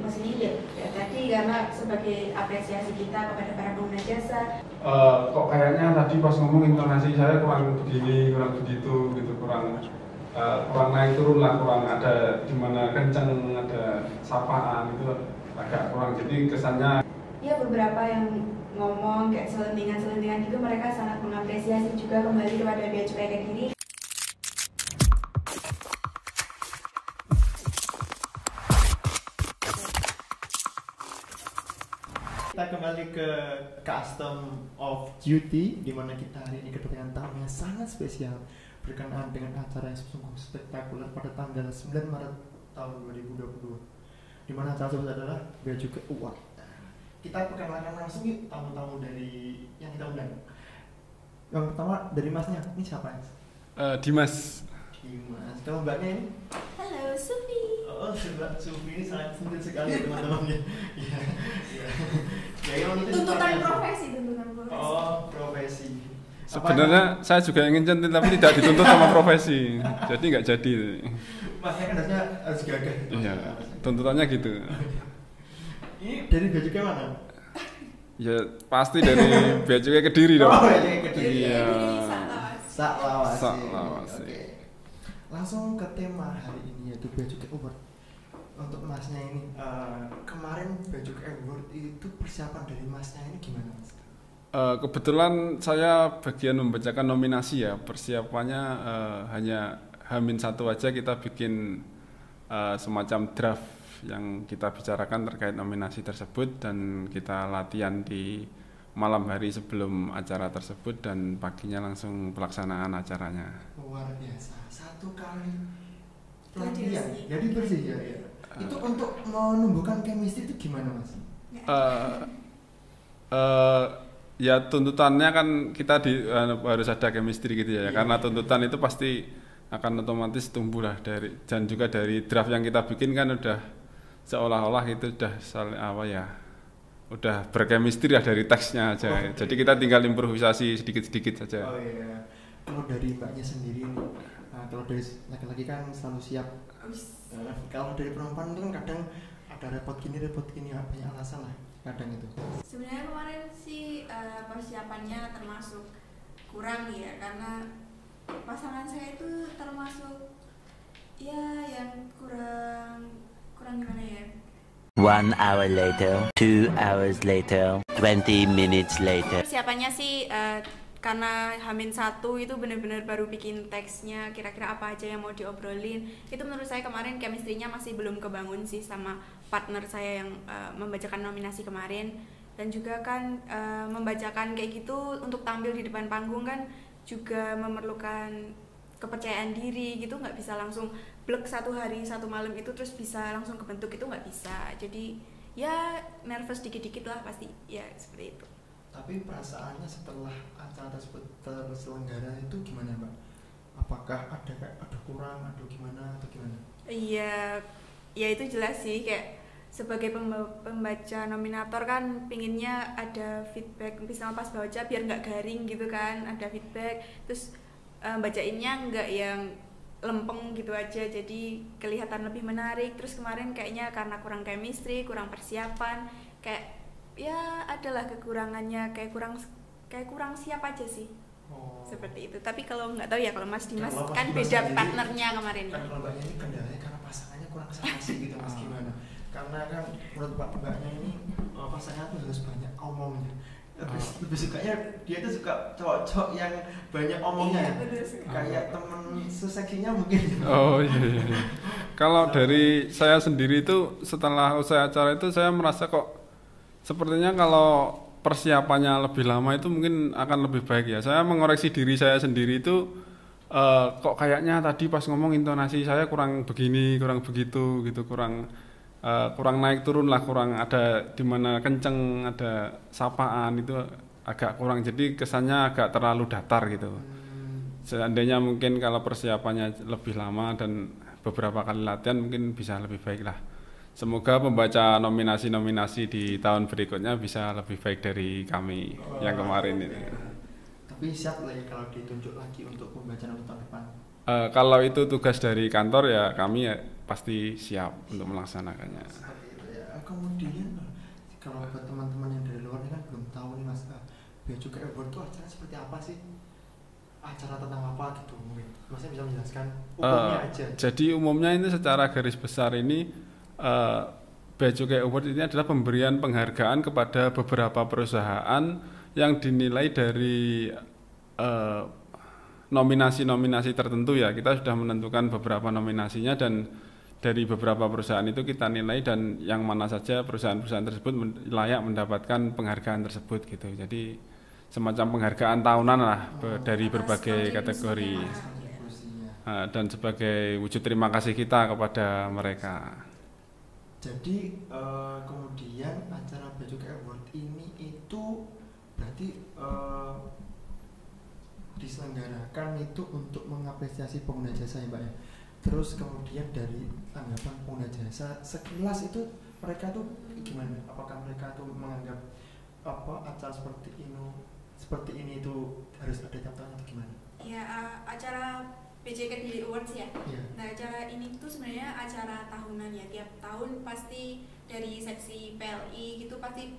Mas ini ya tadi karena sebagai apresiasi kita kepada para pengguna jasa. Kok kayaknya tadi pas ngomong intonasi saya kurang begini, kurang begitu, gitu, kurang naik turun lah, kurang ada di mana kenceng, ada sapaan itu agak kurang. Jadi kesannya Ya beberapa yang ngomong kayak selentingan itu mereka sangat mengapresiasi juga kembali kepada Bea Cukai Kediri. Kita kembali ke Custom of Duty, di mana kita hari ini kedatangan tamu yang sangat spesial berkenaan dengan acara yang sungguh spektakuler pada tanggal 9 Maret tahun 2022, di mana acara tersebut adalah Bea Cukai Award. Kita perkenalkan langsung yuk tamu-tamu dari yang kita undang. Yang pertama dari masnya, ini siapa? Dimas. Dimas. Kalau mbaknya ini? Halo, Sufi. Oh, Mbak Sufi ini sangat sempit sekali ya teman-temannya. Iya. Ya, Tuntutan profesi. Oh, profesi. Sebenarnya saya juga ingin centil tapi tidak dituntut sama profesi, jadi nggak jadi. Masnya kan harus gagah. Iya, tuntutannya gitu. Ini dari Bea Cukai mana? Ya pasti dari Bea Cukai Kediri dong. Oh, Bea Cukai Kediri. Iya. Saklawasi. Saklawasi. Oke. Langsung ke tema hari ini yaitu Bea Cukai Award. Untuk masnya ini, kemarin Bea Cukai Award itu persiapan dari masnya ini gimana, Mas? Kebetulan saya bagian membacakan nominasi ya. Persiapannya hanya H-1 aja kita bikin semacam draft yang kita bicarakan terkait nominasi tersebut, dan kita latihan di malam hari sebelum acara tersebut dan paginya langsung pelaksanaan acaranya. Luar biasa, 1 kali latihan jadi bersih ya. Itu untuk menumbuhkan chemistry itu gimana, Mas? Ya tuntutannya kan kita harus ada chemistry gitu ya, karena tuntutan itu pasti akan otomatis tumbuh lah dan juga dari draft yang kita bikin kan udah seolah-olah itu udah udah berchemistry lah dari teksnya aja. Jadi kita tinggal improvisasi sedikit-sedikit saja. Oh iya. Kalau dari mbaknya sendiri nih, kalau dari laki-laki kan selalu siap. Kalau dari perempuan itu kan kadang ada repot gini banyak alasan lah kadang itu. Sebenarnya kemarin sih persiapannya termasuk kurang ya, karena pasangan saya itu termasuk ya yang kurang gimana ya. 1 hour later, 2 hours later, 20 minutes later. Persiapannya sih karena H-1 itu benar-benar baru bikin teksnya, kira-kira apa aja yang mau diobrolin. Itu menurut saya kemarin chemistry-nya masih belum kebangun sih sama partner saya yang membacakan nominasi kemarin. Dan juga kan membacakan kayak gitu untuk tampil di depan panggung kan juga memerlukan kepercayaan diri gitu, nggak bisa langsung blek 1 hari 1 malam itu terus bisa langsung kebentuk, itu nggak bisa. Jadi ya nervous dikit-dikit lah pasti ya, seperti itu. Tapi perasaannya setelah acara tersebut terselenggara itu gimana, Mbak? Apakah ada kurang, ada gimana atau gimana? Iya, ya itu jelas sih, kayak sebagai pembaca nominator kan pinginnya ada feedback, misalnya pas baca biar nggak garing gitu kan, ada feedback, terus bacainnya nggak yang lempeng gitu aja, jadi kelihatan lebih menarik. Terus kemarin kayaknya karena kurang chemistry, kurang persiapan, kayak ya adalah kekurangannya, kayak kurang siap aja sih. Seperti itu. Tapi kalau nggak tahu ya, kalau Mas Dimas kan beda partnernya kemarin. Kan kalau mbaknya ini kendalanya karena pasangannya kurang sih gitu, Mas, gimana? Karena kan menurut mbaknya ini pasangan tuh harus banyak omongnya. Lebih sukanya dia tuh suka cowok-cowok yang banyak omongnya. Kayak temen seseksinya mungkin. Oh iya. Kalau dari saya sendiri itu setelah usai acara itu saya merasa kok sepertinya kalau persiapannya lebih lama itu mungkin akan lebih baik ya. Saya mengoreksi diri saya sendiri itu kok kayaknya tadi pas ngomong intonasi saya kurang begini, kurang begitu gitu, kurang naik turun lah, kurang ada di mana kenceng, ada sapaan, itu agak kurang, jadi kesannya agak terlalu datar gitu. Seandainya mungkin kalau persiapannya lebih lama dan beberapa kali latihan mungkin bisa lebih baik lah. Semoga pembaca nominasi-nominasi di tahun berikutnya bisa lebih baik dari kami yang kemarin ini. Tapi siap lah ya kalau ditunjuk lagi untuk pembaca tahun depan. Kalau itu tugas dari kantor ya kami ya pasti siap untuk melaksanakannya. Seperti itu ya. Kemudian kalau buat teman-teman yang dari luar ini kan belum tahu nih Mas, Bea Cukai Award itu acara seperti apa sih? Acara tentang apa gitu mungkin? Masnya bisa menjelaskan umumnya aja. Jadi umumnya ini secara garis besar ini Bea Cukai Award ini adalah pemberian penghargaan kepada beberapa perusahaan yang dinilai dari nominasi-nominasi tertentu ya. Kita sudah menentukan beberapa nominasinya dan dari beberapa perusahaan itu kita nilai dan yang mana saja perusahaan-perusahaan tersebut layak mendapatkan penghargaan tersebut gitu. Jadi semacam penghargaan tahunan lah dari berbagai kategori dan sebagai wujud terima kasih kita kepada mereka. Jadi kemudian acara Bea Cukai Award ini itu berarti diselenggarakan itu untuk mengapresiasi pengguna jasa ya Mbak ya. Terus kemudian dari tanggapan pengguna jasa sekilas itu mereka tuh gimana? Apakah mereka tuh menganggap acara seperti ini tuh harus ada tiap tahun atau gimana? Ya, acara BCK Awards ya. Yeah. Nah, acara ini tuh sebenarnya acara tahunan ya. Tiap tahun pasti dari seksi PLI gitu pasti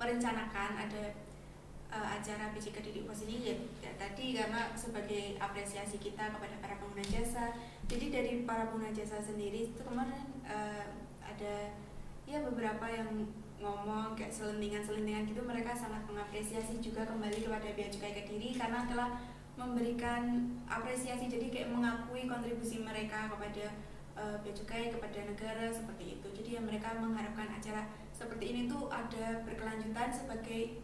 merencanakan ada acara BCK Awards ini ya tadi karena sebagai apresiasi kita kepada para pengguna jasa. Jadi dari para pengguna jasa sendiri itu kemarin ada ya beberapa yang ngomong kayak selentingan gitu, mereka sangat mengapresiasi juga kembali kepada Bea Cukai Kediri karena telah memberikan apresiasi, jadi kayak mengakui kontribusi mereka kepada Bea Cukai, kepada negara seperti itu. Jadi ya mereka mengharapkan acara seperti ini tuh ada berkelanjutan sebagai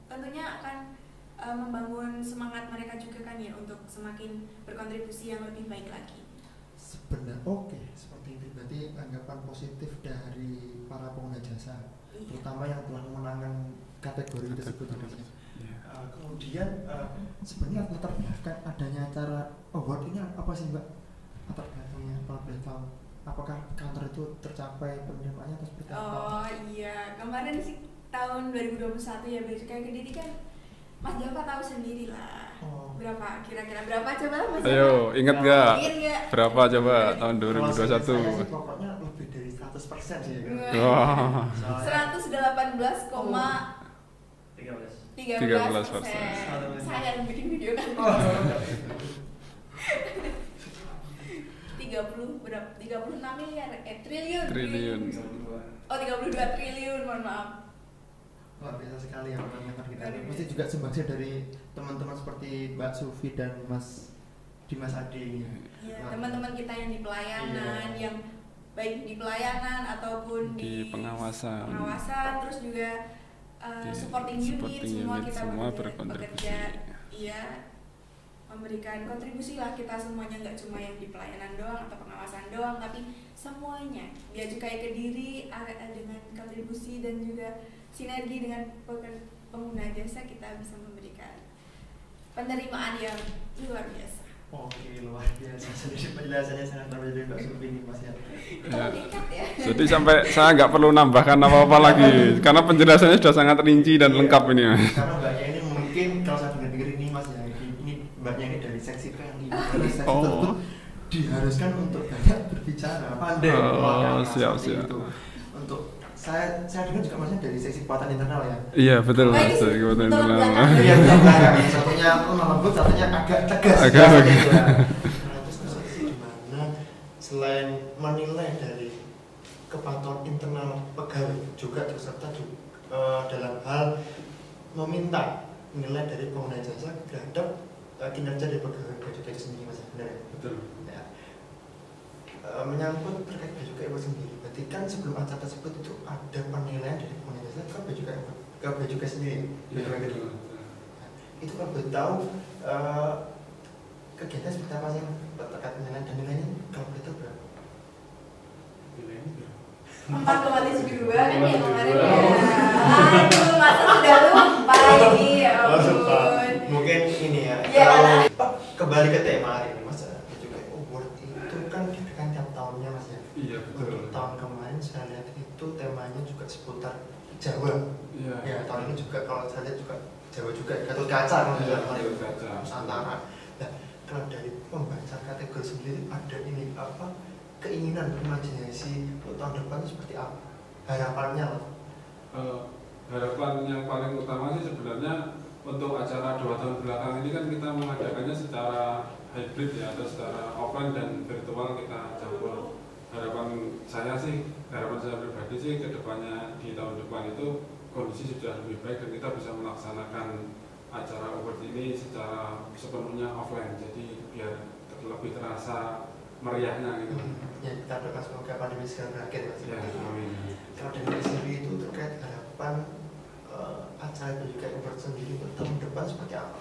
tentunya akan membangun semangat mereka juga kan ya untuk semakin berkontribusi yang lebih baik lagi. Sebenarnya seperti itu berarti anggapan positif dari para pengguna jasa, terutama yang telah memenangkan kategori tersebut. Kemudian sebenarnya latar belakang adanya acara award ini apa sih Mbak? Latar belakangnya kalau boleh tahu? Apakah kantor itu tercapai penerimaannya atau seperti apa? Oh iya, kemarin sih tahun 2021 ya Bea Cukai Kediri kan Mas Java tahu sendiri lah. Berapa kira-kira berapa coba Mas? Ayo, ingat nggak? Berapa coba tahun 2021? Saya sih pokoknya lebih dari 100% sih ya. Wah. 118,13%. Saya yang bikin video kan. 30 berapa? 36 miliar triliun. Oh, 32 triliun, mohon maaf. Luar biasa sekali ya teman-teman kita. Mesti juga sumbangsi dari teman-teman seperti Mbak Sufi dan Mas Dimas Adi. Iya, teman-teman kita yang di pelayanan, yang baik di pelayanan ataupun di pengawasan, terus juga supporting unit, semua kita bekerja, iya, memberikan kontribusi lah kita semuanya, nggak cuma yang di pelayanan doang atau pengawasan doang, tapi semuanya. Bea Cukai Kediri dengan kontribusi dan juga sinergi dengan pengguna jasa kita bisa memberikan penerimaan yang luar biasa. Oke, luar biasa. Sedikit penjelasannya sangat berbeda dari Mbak Sufi ini Mas ya. Jadi sampai saya nggak perlu nambahkan apa-apa lagi karena penjelasannya sudah sangat rinci dan lengkap ini. Karena Mbaknya ini mungkin kalau saya dengar-dengar ini Mas ya, ini Mbaknya ini dari seksi PLI. Seksi tersebut diharuskan untuk banyak berbicara, pandai. Siap. Itu. Untuk saya dengar juga Masnya dari seksi kekuatan internal ya. Iya betul Mas, dari kekuatan internal. Iya, satunya lembut, satunya agak tegas. Gitu ya. Terus di mana selain menilai dari kepatuhan internal pegawai juga terserta dalam hal meminta nilai dari pengguna jasa terhadap kinerja dari pegawai Bea Cukai itu sendiri Mas, benar ya? Betul. Ya. Menyangkut terkait Bea Cukai itu sendiri, berarti kan sebelum acara tersebut itu ada penilaian dari pengguna jasa ke Bea Cukai sendiri. Itu kalau boleh tahu kegiatan seperti apa sih terkait penilaian dan nilainya kalau boleh tahu berapa? Nilainya berapa? 4,72 kan ya kemarin ya. Aduh, masa sudah lupa ini ya ampun. Mungkin ini ya. Pak, kembali ke tema hari ini Mas. Juga award itu kan diberikan tiap tahunnya Mas ya. Iya betul. Untuk tahun kemarin saya lihat itu temanya juga seputar Jawa. Iya. Ya, tahun ini juga kalau saya lihat juga Jawa juga, Gatot Kaca kalau bilang Nusantara. Nah, kalau dari pembaca kategori sendiri ada ini apa keinginan berimajinasi untuk tahun depan itu seperti apa? harapannya lah. Harapan yang paling utama sih sebenarnya untuk acara 2 tahun belakang ini kan kita mengadakannya secara hybrid ya, atau secara offline dan virtual kita campur. Harapan saya pribadi sih kedepannya di tahun depan itu kondisi sudah lebih baik dan kita bisa melaksanakan acara award ini secara sepenuhnya offline, jadi biar lebih terasa meriahnya gitu. Ya kita doakan semoga pandemi segera berakhir Mas. Ya, amin. Kalau dari sendiri itu terkait harapan acara itu juga award sendiri untuk tahun depan seperti apa?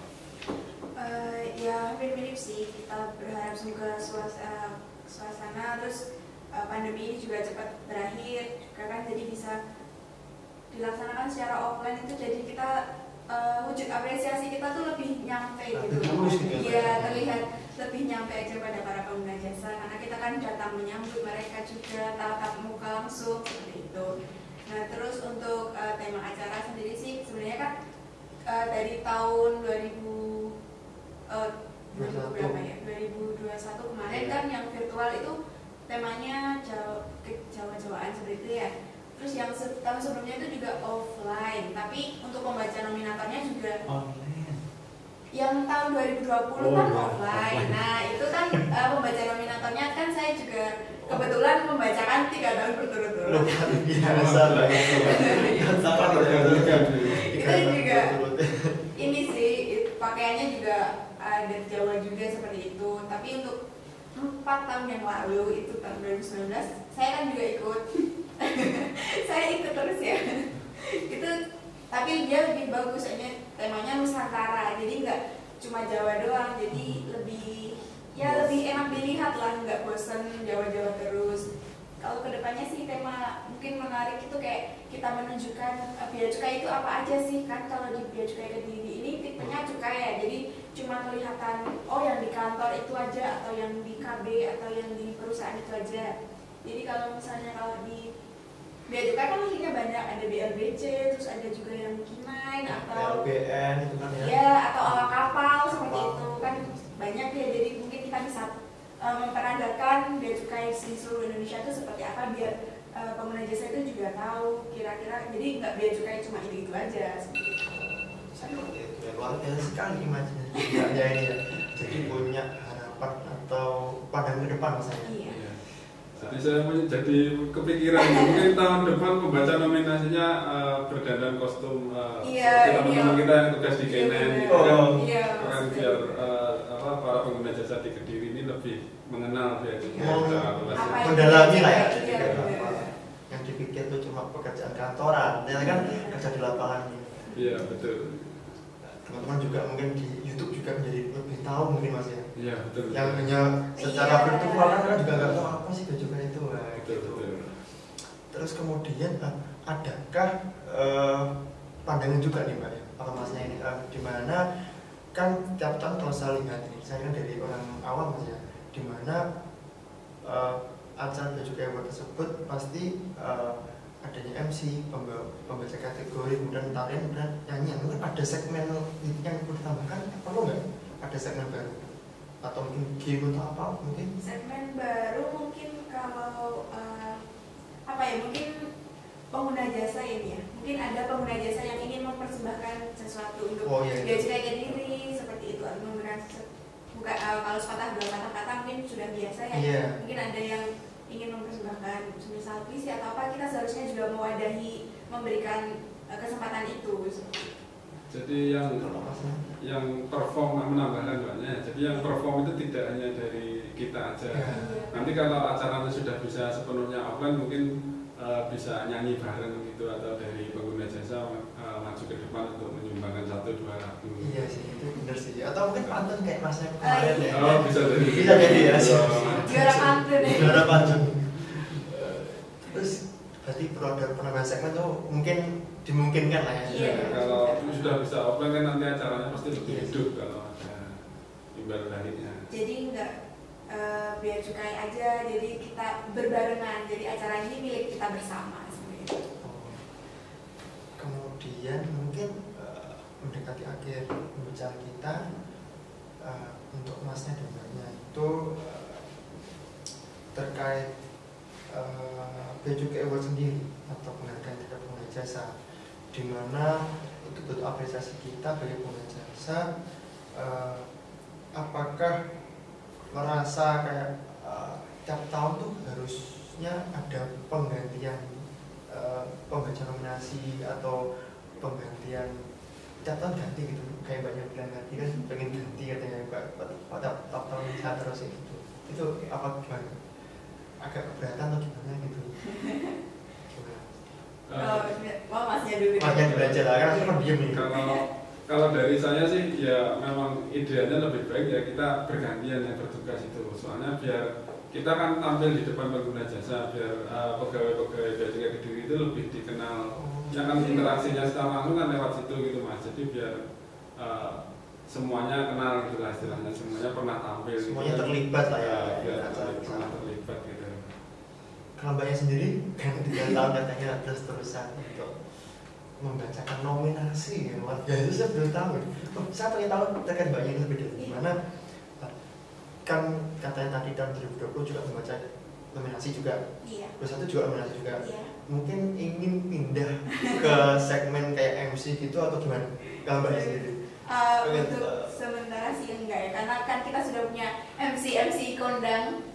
Ya mirip-mirip sih, kita berharap semoga suasana terus pandemi ini juga cepat berakhir juga kan, jadi bisa dilaksanakan secara offline itu, jadi kita wujud apresiasi kita tuh lebih nyampe gitu. Iya, terlihat lebih nyampe aja pada para pengguna jasa karena kita kan datang menyambut mereka juga tatap muka langsung seperti itu. Nah, terus untuk tema acara sendiri sih sebenarnya kan dari tahun 2021 kemarin kan yang virtual itu temanya Jawa-Jawaan seperti itu ya. Terus yang tahun sebelumnya itu juga offline, tapi untuk pembaca nominatornya juga online. Yang tahun 2020 kan offline. Nah, itu kan pembaca nominatornya kan saya juga kebetulan membacakan 3 tahun berturut-turut. Biasa banget. Itu juga ini sih pakaiannya juga ada Jawa juga seperti itu. Tapi untuk 4 tahun yang lalu itu tahun 2019 saya kan juga ikut. Saya ikut terus ya. Itu tapi dia lebih bagus, temanya Nusantara, jadi nggak cuma Jawa doang, jadi lebih enak dilihat lah, nggak bosen Jawa-Jawa terus. Kalau kedepannya sih tema mungkin menarik itu kayak kita menunjukkan bea cukai itu apa aja sih, kan kalau di bea cukai Kediri ini tipenya cukai ya, jadi cuma kelihatan oh yang di kantor itu aja atau yang di KB atau yang di perusahaan itu aja. Jadi kalau misalnya di bea cukai kan akhirnya banyak, ada BLBC, terus ada juga yang K9 atau LBN itu kan ya. Ya, atau awak kapal seperti itu kan banyak ya. Jadi mungkin kita bisa memperagakan bea cukai di seluruh Indonesia itu seperti apa biar pengguna jasa itu juga tahu kira-kira. Jadi nggak bea cukai cuma itu aja. Seperti itu ya, luar biasa sekali imajinasinya ini ya. Jadi punya harapan atau pandangan ke depan misalnya. Iya. Jadi saya jadi kepikiran mungkin tahun depan pembaca nominasinya berdandan kostum teman-teman kita yang tugas di K9 kan biar para pengguna jasa di Kediri ini lebih mengenal bea cukai, mendalami lah ya. Yang dipikir itu cuma pekerjaan kantoran, ternyata kan kerja di lapangan. Iya betul. Teman-teman juga mungkin di YouTube juga menjadi lebih tahu mungkin Mas ya. Iya betul. Yang hanya secara virtual kan juga nggak tahu apa sih bea cukai itu. Gitu. Terus kemudian adakah pandangan juga nih Mbak ya, apa Masnya ini dimana kan tiap tahun kalau saya lihat ini, saya kan dari orang awam Mas ya, dimana acara bea cukai award tersebut pasti adanya MC, pembaca kategori, kemudian tarian, kemudian nyanyian. Mungkin ada segmen yang perlu ditambahkan, perlu nggak? Ada segmen baru? Atau mungkin game atau apa mungkin? Segmen baru mungkin kalau mungkin pengguna jasa ini ya. Mungkin ada pengguna jasa yang ingin mempersembahkan sesuatu untuk bea cukai Kediri seperti itu, atau memberikan kalau sepatah dua patah kata mungkin sudah biasa ya. Mungkin ada yang ingin mempersembahkan misal puisi atau apa, kita seharusnya juga mewadahi memberikan kesempatan itu. Jadi yang perform menambahkan banyak. Jadi yang perform itu tidak hanya dari kita aja. Nanti kalau acaranya sudah bisa sepenuhnya offline mungkin bisa nyanyi bareng gitu, atau dari pengguna jasa maju ke depan untuk menyumbangkan 1-2 lagu. Iya sih, itu benar sih. Atau mungkin pantun kayak Masnya kemarin ya. Oh bisa jadi. Bisa jadi ya. Juara pantun ya. Juara pantun. Terus berarti produk penambahan segmen tuh mungkin dimungkinkan lah ya. Iya. Kalau sudah bisa offline kan nanti acaranya pasti lebih hidup kalau ada imbal baliknya. Jadi enggak bea cukai aja, jadi kita berbarengan, jadi acara ini milik kita bersama sebenarnya. Kemudian mungkin mendekati akhir pembicaraan kita, untuk Masnya dan Mbaknya itu terkait bea cukai award sendiri atau penghargaan terhadap pengguna jasa, di mana untuk bentuk apresiasi kita bagi pengguna jasa. Apakah merasa kayak tiap tahun tuh harusnya ada penggantian pembaca nominasi atau penggantian tiap tahun ganti gitu, kayak banyak bilang ganti kan, pengen ganti katanya pada tahun saat terus gitu. Itu apa gimana? Agak keberatan atau gimana gitu? Masnya dulu. Masnya dulu aja lah, kan aku diem nih. Kalau dari saya sih ya memang idealnya lebih baik ya kita bergantian yang bertugas itu, soalnya biar kita kan tampil di depan pengguna jasa, biar pegawai-pegawai Bea Cukai Kediri itu lebih dikenal, ya kan interaksinya secara langsung kan lewat situ gitu Mas, jadi biar semuanya kenal gitu lah istilahnya, semuanya pernah tampil, semuanya gitu. Terlibat lah ya, biar pernah terlibat gitu. Kalau Mbaknya sendiri kan 3 tahun katanya terus-terusan untuk membacakan nominasi, ya luar biasa. Saya belum tahu. Saya pengen tahu terkait Mbaknya ini lebih detail. Gimana? Kan katanya tadi tahun 2020 juga membaca nominasi juga. Iya. 21 juga nominasi juga. Iya. Mungkin ingin pindah ke segmen kayak MC gitu atau gimana? Kalau Mbaknya sendiri? Untuk sementara sih enggak ya, karena kan kita sudah punya MC kondang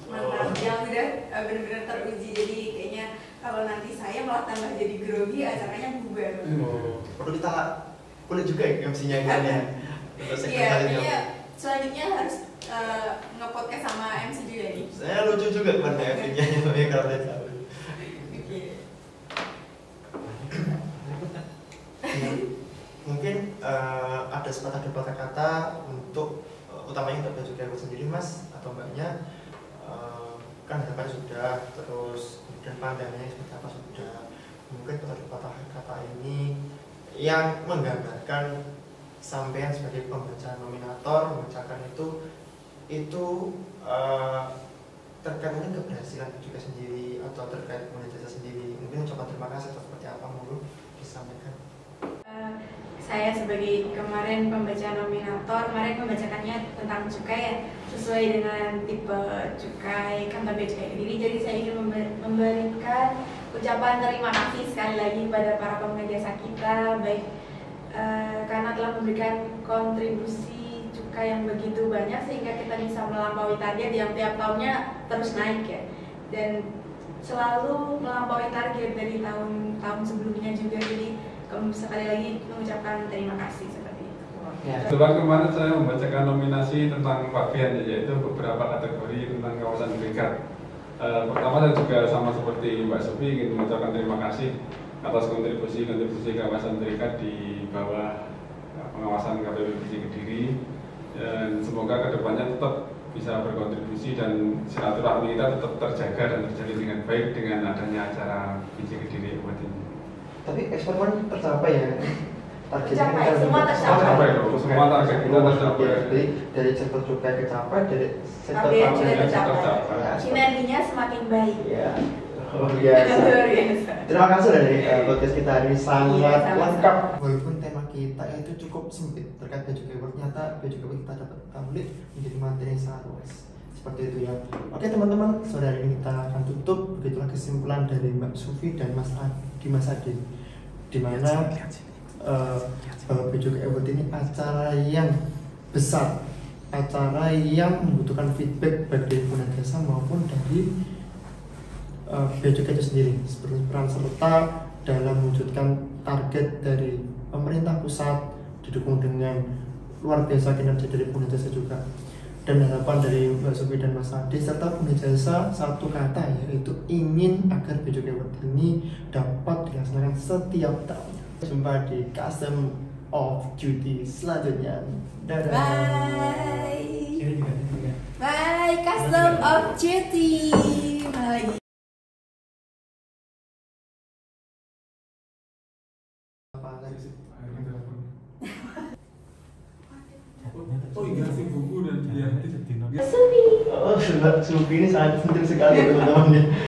mantap yang udah benar-benar teruji, jadi kayaknya kalau nanti saya malah tambah jadi grogi, acaranya bubar. Perlu kita kulit juga ya MC-nya kan ya? Iya, kayaknya selanjutnya harus nge-podcast sama MC juga nih. Saya lucu juga kan MC-nya kalau saya tahu. Mungkin ada sepatah kata untuk utamanya untuk Bea Cukai sendiri Mas atau Mbaknya, kan harapannya sudah, terus kemudian pandangannya seperti apa sudah, mungkin patah kata ini yang menggambarkan sampean sebagai pembaca nominator membacakan itu terkait mungkin keberhasilan juga sendiri atau terkait pengguna jasa sendiri, mungkin ucapan terima kasih atau seperti apa, monggo disampaikan. Saya sebagai kemarin pembaca nominator, kemarin membacakannya tentang cukai ya, sesuai dengan tipe cukai kantor Bea Cukai Kediri. Jadi saya ingin memberikan ucapan terima kasih sekali lagi kepada para pengguna jasa kita, baik karena telah memberikan kontribusi cukai yang begitu banyak sehingga kita bisa melampaui target yang tiap tahunnya terus naik ya, dan selalu melampaui target dari tahun-tahun sebelumnya juga. Jadi sekali lagi mengucapkan terima kasih seperti itu. Kebetulan kemarin saya membacakan nominasi tentang bagian, yaitu beberapa kategori tentang kawasan berikat. Pertama saya juga sama seperti Mbak Sofi ingin mengucapkan terima kasih atas kontribusi kawasan berikat di bawah pengawasan KPPBC Kediri, dan semoga kedepannya tetap bisa berkontribusi dan silaturahmi kita tetap terjaga dan terjalin dengan baik dengan adanya acara BC Kediri Award ini. Tapi eksperimen tercapai ya? Tercapai, semua tercapai. Semua target kita tercapai. Jadi dari sektor cukai tercapai, dari sektor juga pajak tercapai. Sinerginya semakin baik. Ya, luar biasa. Terima kasih dari podcast kita hari ini sangat lengkap. Walaupun tema kita itu cukup sempit terkait Bea Cukai Award, ternyata Bea Cukai Award kita dapat tampil menjadi materi yang sangat luas. Seperti itu ya. Oke teman-teman, sore hari ini kita akan tutup. Begitulah kesimpulan dari Mbak Sufi dan Mas Adi, di mana Bea Cukai Award ini acara yang besar, acara yang membutuhkan feedback baik dari pengguna jasa maupun dari Bea Cukai itu sendiri, seperti peran serta dalam mewujudkan target dari pemerintah pusat, didukung dengan luar biasa kinerja dari pengguna jasa juga. Dan harapan dari Mbak Sofi dan Mas Adi serta pengguna jasa satu kata, yaitu ingin agar Bea Cukai Award ini dapat dilaksanakan setiap tahun. Jumpa di Custom of Duty selanjutnya. Dadah. Bye. Bye, Custom of Duty. Bye. Oh iya, si buku dan dia Sufi. Oh, Mbak Sufi ini sangat penting sekali teman-teman.